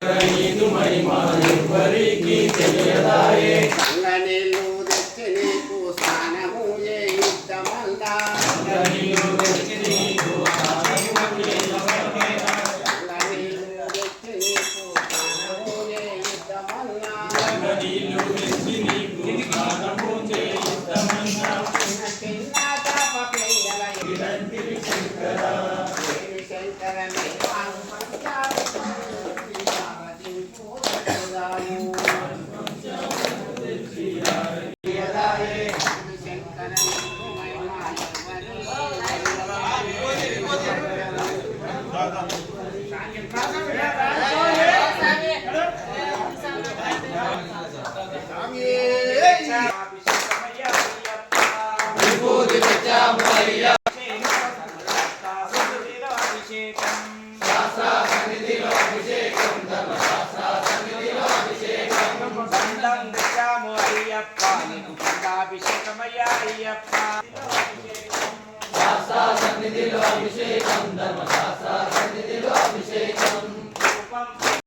నీదు మహిమ ఎవ్వరికి తెలియదాయే సంగనీళ్ళు తెచ్చి నీకు స్నానము చేయిద్దమల్లా నీరు తెచ్చి నీకు స్నానము చేయిద్దమల్లా సంగనీళ్ళు తెచ్చి నీకు స్నానము చేయిద్దమల్లా నీరు తెచ్చి నీకు స్నానము చేయిద్దమల్లా చిన్న చాప పిల్లల ఇదంటివి శంకర శంకరని విభూతి తెచ్చాము అయ్యా శాస్త్ర సన్నిధిలో అభిషేకం ధర్మ శాస్త్ర సన్నిధిలో అభిషేకం దండం తెచ్చాము అయ్యప్ప నీకు దండాభిషేకమయ్యా అయ్యప్ప శాస్త్ర సన్నిధిలో అభిషేకం